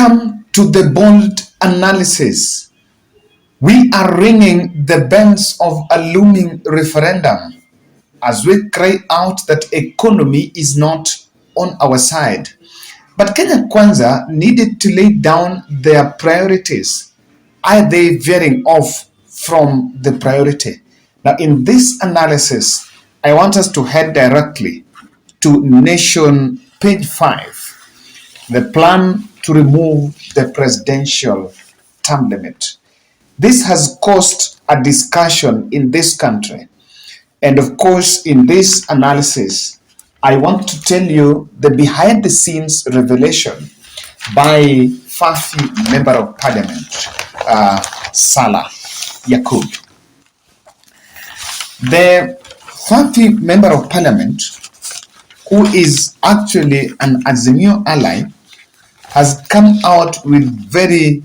come to the bold analysis. We are ringing the bells of a looming referendum as we cry out that economy is not on our side. But Kenya Kwanza needed to lay down their priorities. Are they veering off from the priority? Now, in this analysis, I want us to head directly to Nation page 5, the plan to remove the presidential term limit. This has caused a discussion in this country. And of course, in this analysis, I want to tell you the behind the scenes revelation by Fafi Member of Parliament, Salah Yakub. The Fafi Member of Parliament, who is actually an Azimio ally, has come out with very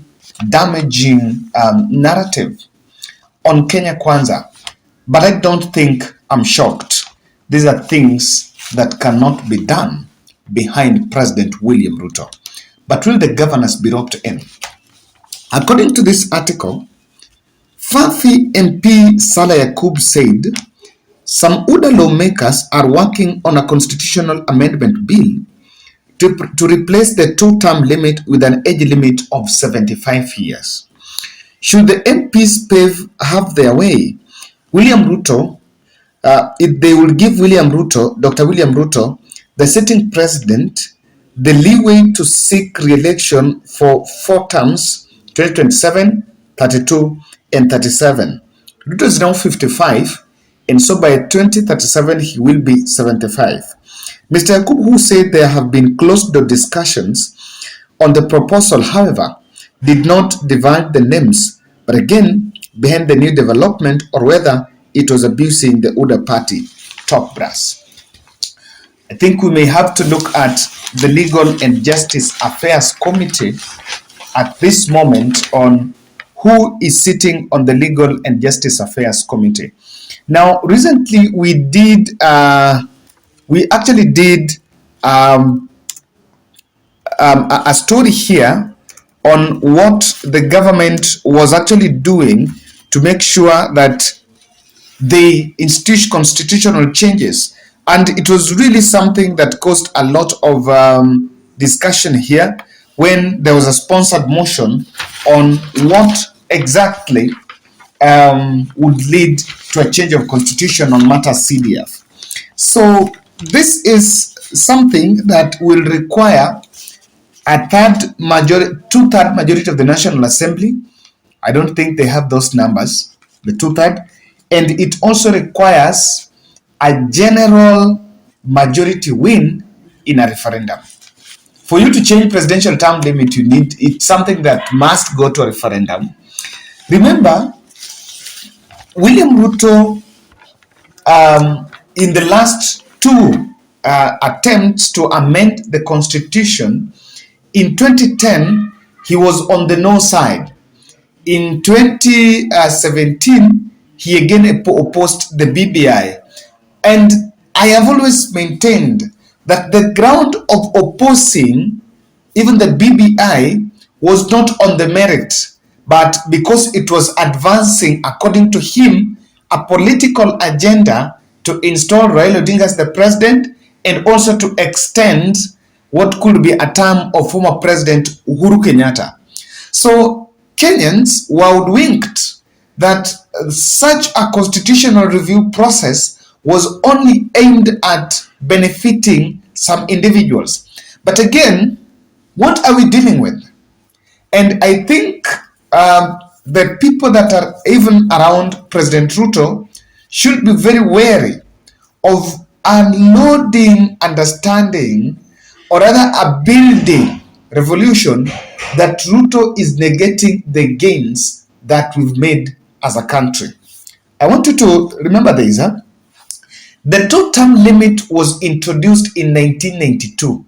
damaging narrative on Kenya Kwanza. But I don't think I'm shocked. These are things that cannot be done behind President William Ruto. But will the governors be roped in? According to this article, Fafi MP Salah Yakub said some UDA lawmakers are working on a constitutional amendment bill to replace the two-term limit with an age limit of 75 years. Should the MPs have their way, William Ruto, if they will give William Ruto, Dr. William Ruto, the sitting president, the leeway to seek re-election for 4 terms, 2027, 32, and 37. Ruto is now 55, and so by 2037 he will be 75. Mr. Yakub, who said there have been closed-door discussions on the proposal, however, did not divide the names, but again, behind the new development or whether it was abusing the UDA party top brass. I think we may have to look at the Legal and Justice Affairs Committee at this moment on who is sitting on the Legal and Justice Affairs Committee. Now, recently we actually did a story here on what the government was actually doing to make sure that they institute constitutional changes. And it was really something that caused a lot of discussion here when there was a sponsored motion on what exactly would lead to a change of constitution on matters CDF. So this is something that will require a two-third majority of the National Assembly. I don't think they have those numbers, the two-third. And it also requires a general majority win in a referendum. For you to change presidential term limit, it's something that must go to a referendum. Remember, William Ruto, in the last 2 attempts to amend the constitution, in 2010, he was on the no side. In 2017, he again opposed the BBI. And I have always maintained that the ground of opposing even the BBI was not on the merit, but because it was advancing, according to him, a political agenda to install Raila Odinga as the president and also to extend what could be a term of former President Uhuru Kenyatta. So Kenyans were hoodwinked that such a constitutional review process was only aimed at benefiting some individuals. But again, what are we dealing with? And I think the people that are even around President Ruto should be very wary of unloading understanding or rather a building revolution that Ruto is negating the gains that we've made as a country. I want you to remember this. The two-term limit was introduced in 1992,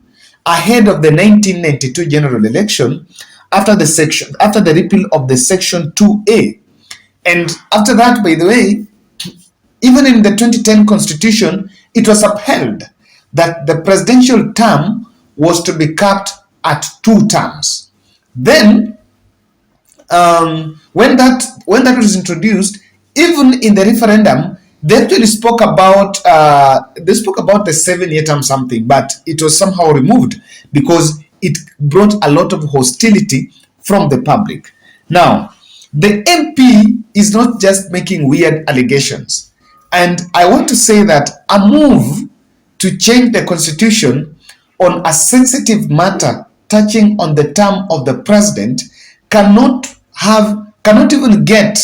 ahead of the 1992 general election, after the repeal of the Section 2A. And after that, by the way, even in the 2010 constitution, it was upheld that the presidential term was to be capped at 2 terms. Then when that was introduced, even in the referendum, they actually spoke about the 7-year term something, but it was somehow removed because it brought a lot of hostility from the public. Now, the MP is not just making weird allegations, and I want to say that a move to change the constitution on a sensitive matter touching on the term of the president cannot even get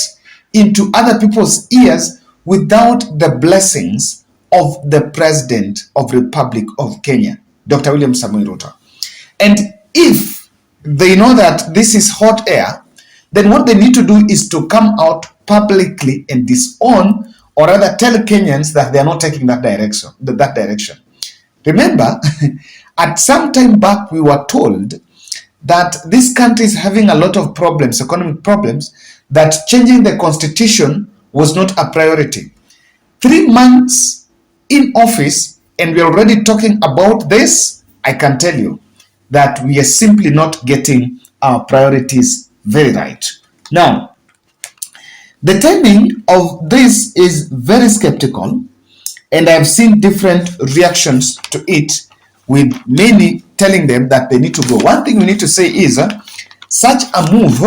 into other people's ears without the blessings of the President of the Republic of Kenya, Dr. William Samoei Ruto. And if they know that this is hot air, then what they need to do is to come out publicly and disown, or rather tell Kenyans that they are not taking that direction. Remember, at some time back, we were told that this country is having a lot of problems, economic problems, that changing the constitution was not a priority. 3 months in office, and we're already talking about this. I can tell you that we are simply not getting our priorities very right. Now, the timing of this is very skeptical, and I've seen different reactions to it, with many telling them that they need to go. One thing we need to say is such a move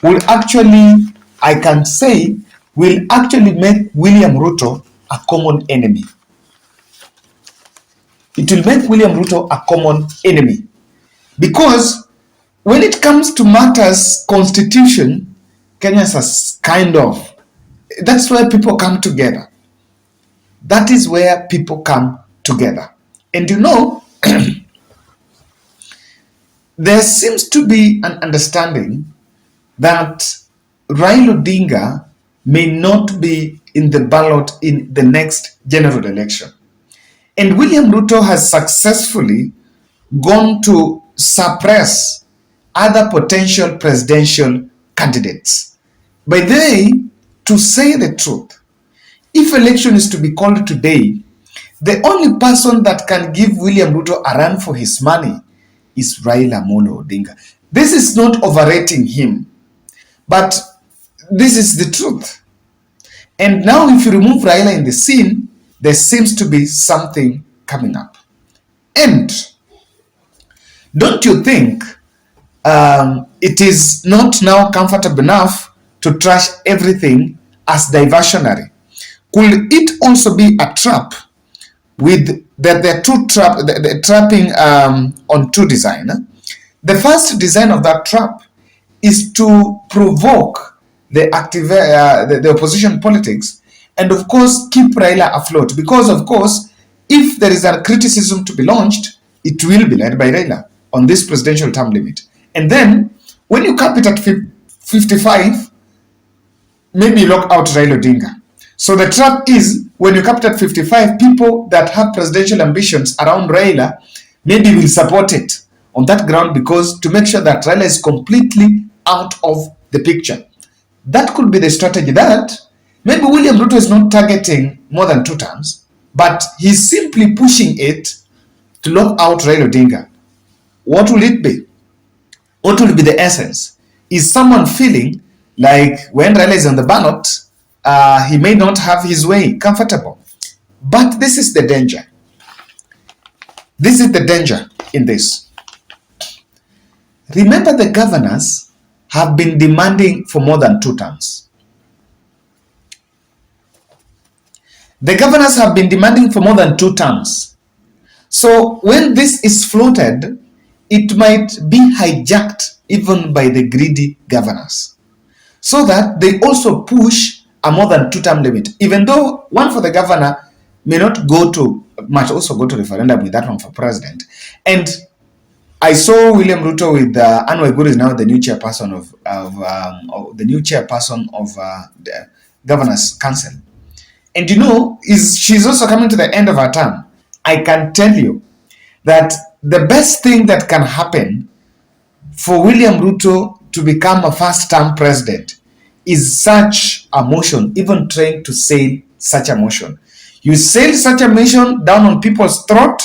will actually, I can say, will actually make William Ruto a common enemy. It will make William Ruto a common enemy, because when it comes to matters constitution, Kenyans are kind of, that's where people come together. That is where people come together. And you know, there seems to be an understanding that Raila Odinga may not be in the ballot in the next general election. And William Ruto has successfully gone to suppress other potential presidential candidates. By the way, to say the truth, if election is to be called today, the only person that can give William Ruto a run for his money is Raila Amolo Odinga. This is not overrating him, but this is the truth. And now if you remove Raila in the scene, there seems to be something coming up. And don't you think it is not now comfortable enough to trash everything as diversionary? Could it also be a trap with the trapping on two design? The first design of that trap is to provoke the opposition politics, and of course keep Raila afloat, because of course if there is a criticism to be launched, it will be led by Raila on this presidential term limit. And then when you cap it at 55, maybe lock out Raila Odinga. So the trap is, when you cap it at 55, people that have presidential ambitions around Raila maybe will support it on that ground, because to make sure that Raila is completely out of the picture. That could be the strategy, that maybe William Ruto is not targeting more than 2 terms, but he's simply pushing it to lock out Raila Odinga. What will it be? What will be the essence? Is someone feeling like when Raila is on the ballot, he may not have his way comfortable? But this is the danger. This is the danger in this. Remember, the governors have been demanding for more than 2 terms. The governors have been demanding for more than 2 terms. So when this is floated, it might be hijacked even by the greedy governors, so that they also push a more than 2-term limit, even though one for the governor may not go to, might also go to referendum with that one for president. And I saw William Ruto with Anne Waiguru is now the new chairperson of the Governor's Council. And you know, she's also coming to the end of her term. I can tell you that the best thing that can happen for William Ruto to become a first-term president is such a motion, even trying to sail such a motion. You sail such a motion down on people's throat,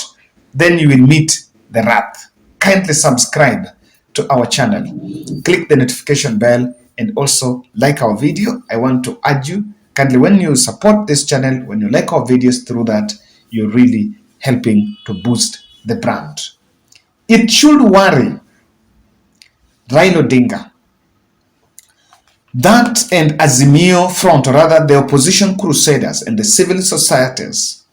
then you will meet the wrath. Kindly subscribe to our channel, click the notification bell and also like our video. I want to urge you kindly, when you support this channel, when you like our videos, through that you're really helping to boost the brand. It should worry Raila Odinga that and Azimio Front, or rather the opposition crusaders and the civil societies,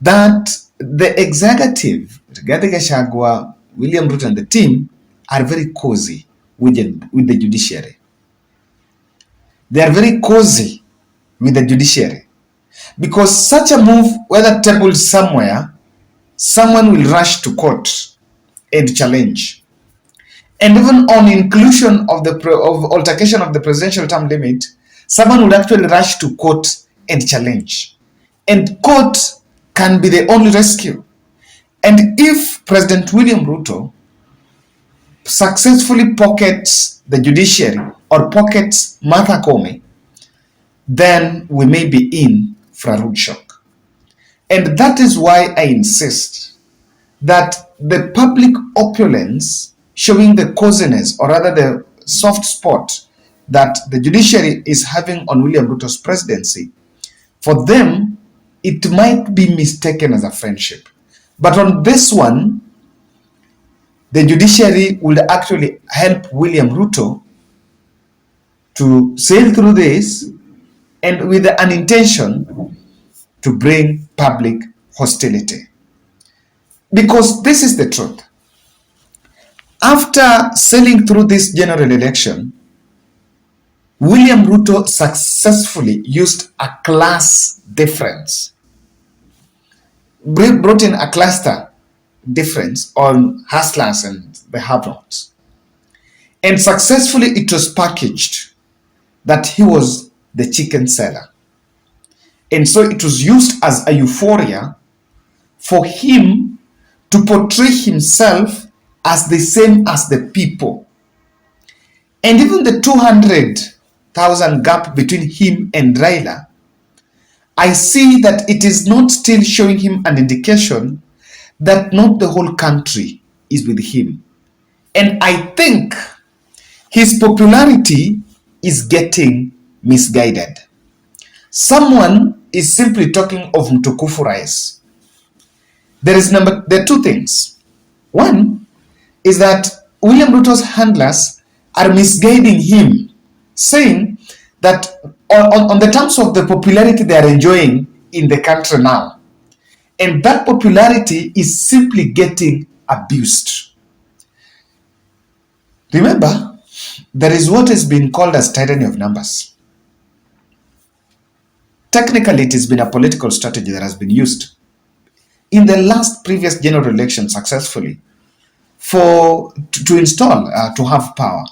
that the executive, Rigathi Gachagua, William Ruto and the team are very cozy with the judiciary. They are very cozy with the judiciary. Because such a move, whether tabled somewhere, someone will rush to court and challenge. And even on inclusion of the altercation of the presidential term limit, someone would actually rush to court and challenge. And court can be the only rescue. And if President William Ruto successfully pockets the judiciary or pockets Martha Koome, then we may be in for a rude shock. And that is why I insist that the public opulence showing the coziness, or rather the soft spot that the judiciary is having on William Ruto's presidency, for them, it might be mistaken as a friendship. But on this one, the judiciary will actually help William Ruto to sail through this, and with an intention to bring public hostility. Because this is the truth. After sailing through this general election, William Ruto successfully used a class difference, brought in a cluster difference on hustlers and the have-nots. And successfully it was packaged that he was the chicken seller. And so it was used as a euphoria for him to portray himself as the same as the people. And even the 200,000 gap between him and Raila, I see that it is not still showing him an indication that not the whole country is with him. And I think his popularity is getting misguided. Someone is simply talking of Mtukufu Rais. There are two things. One is that William Ruto's handlers are misguiding him, saying that on the terms of the popularity they are enjoying in the country now, and that popularity is simply getting abused. Remember, there is what has been called as tyranny of numbers. Technically, it has been a political strategy that has been used in the last previous general election successfully to install, to have power.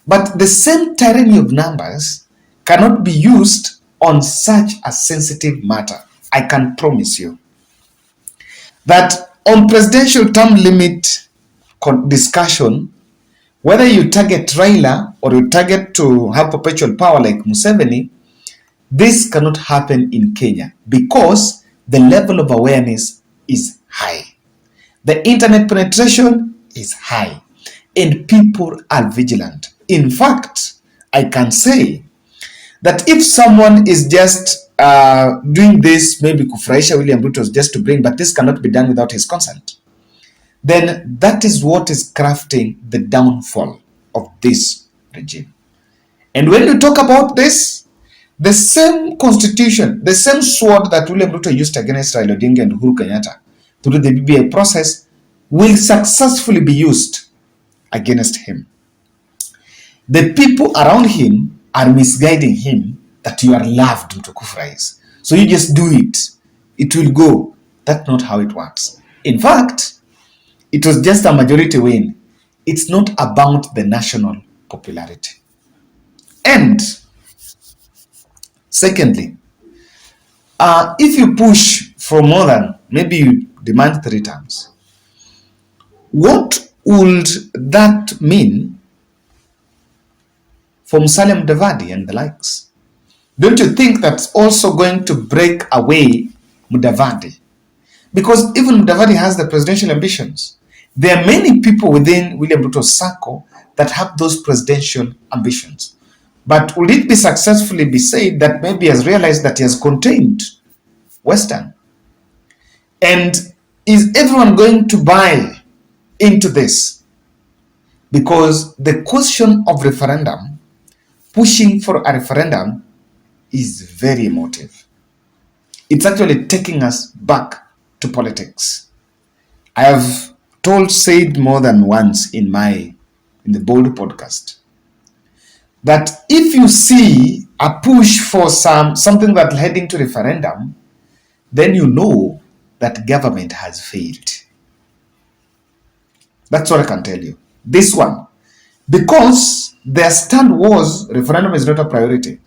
But the same tyranny of numbers cannot be used on such a sensitive matter. I can promise you that on presidential term limit discussion, whether you target Raila or you target to have perpetual power like Museveni, this cannot happen in Kenya because the level of awareness is high. The internet penetration is high and people are vigilant. In fact, I can say that if someone is just doing this, maybe kufurahisha William Ruto just to bring, but this cannot be done without his consent, then that is what is crafting the downfall of this regime. And when you talk about this, the same constitution, the same sword that William Ruto used against Raila Odinga and Uhuru Kenyatta through the BBI process will successfully be used against him. The people around him are misguiding him that you are loved, Mtukufu Rais. So you just do it. It will go. That's not how it works. In fact, it was just a majority win. It's not about the national popularity. And secondly, if you push for more than, maybe you demand 3 terms, what would that mean for Musalia Mudavadi and the likes? Don't you think that's also going to break away Mudavadi? Because even Mudavadi has the presidential ambitions. There are many people within William Ruto's circle that have those presidential ambitions. But will it be successfully be said that maybe he has realized that he has contained Western? And is everyone going to buy into this? Because the question of referendum, pushing for a referendum, is very emotive. It's actually taking us back to politics. I have said more than once in the Bold podcast that if you see a push for something that heading to referendum, then you know that government has failed. That's what I can tell you. This one, because their stand was referendum is not a priority.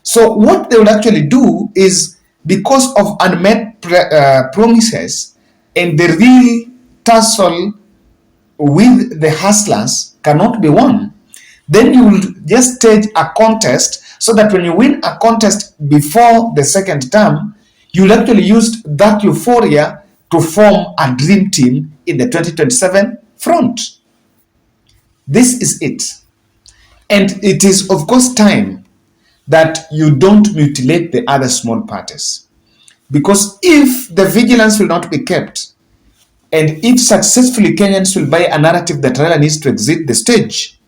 So what they would actually do is, because of unmet promises and the real tussle with the hustlers cannot be won, then you will just stage a contest so that when you win a contest before the second term, you'll actually use that euphoria to form a dream team in the 2027 front. This is it. And it is, of course, time that you don't mutilate the other small parties. Because if the vigilance will not be kept, and if successfully Kenyans will buy a narrative that Raila needs to exit the stage,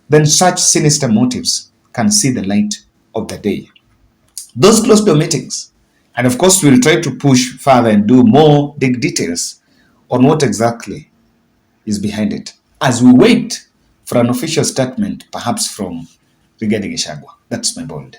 then such sinister motives can see the light of the day. Those closed door meetings, and of course we'll try to push further and do more dig details on what exactly is behind it, as we wait for an official statement, perhaps from Rigathi Gachagua. That's my bold.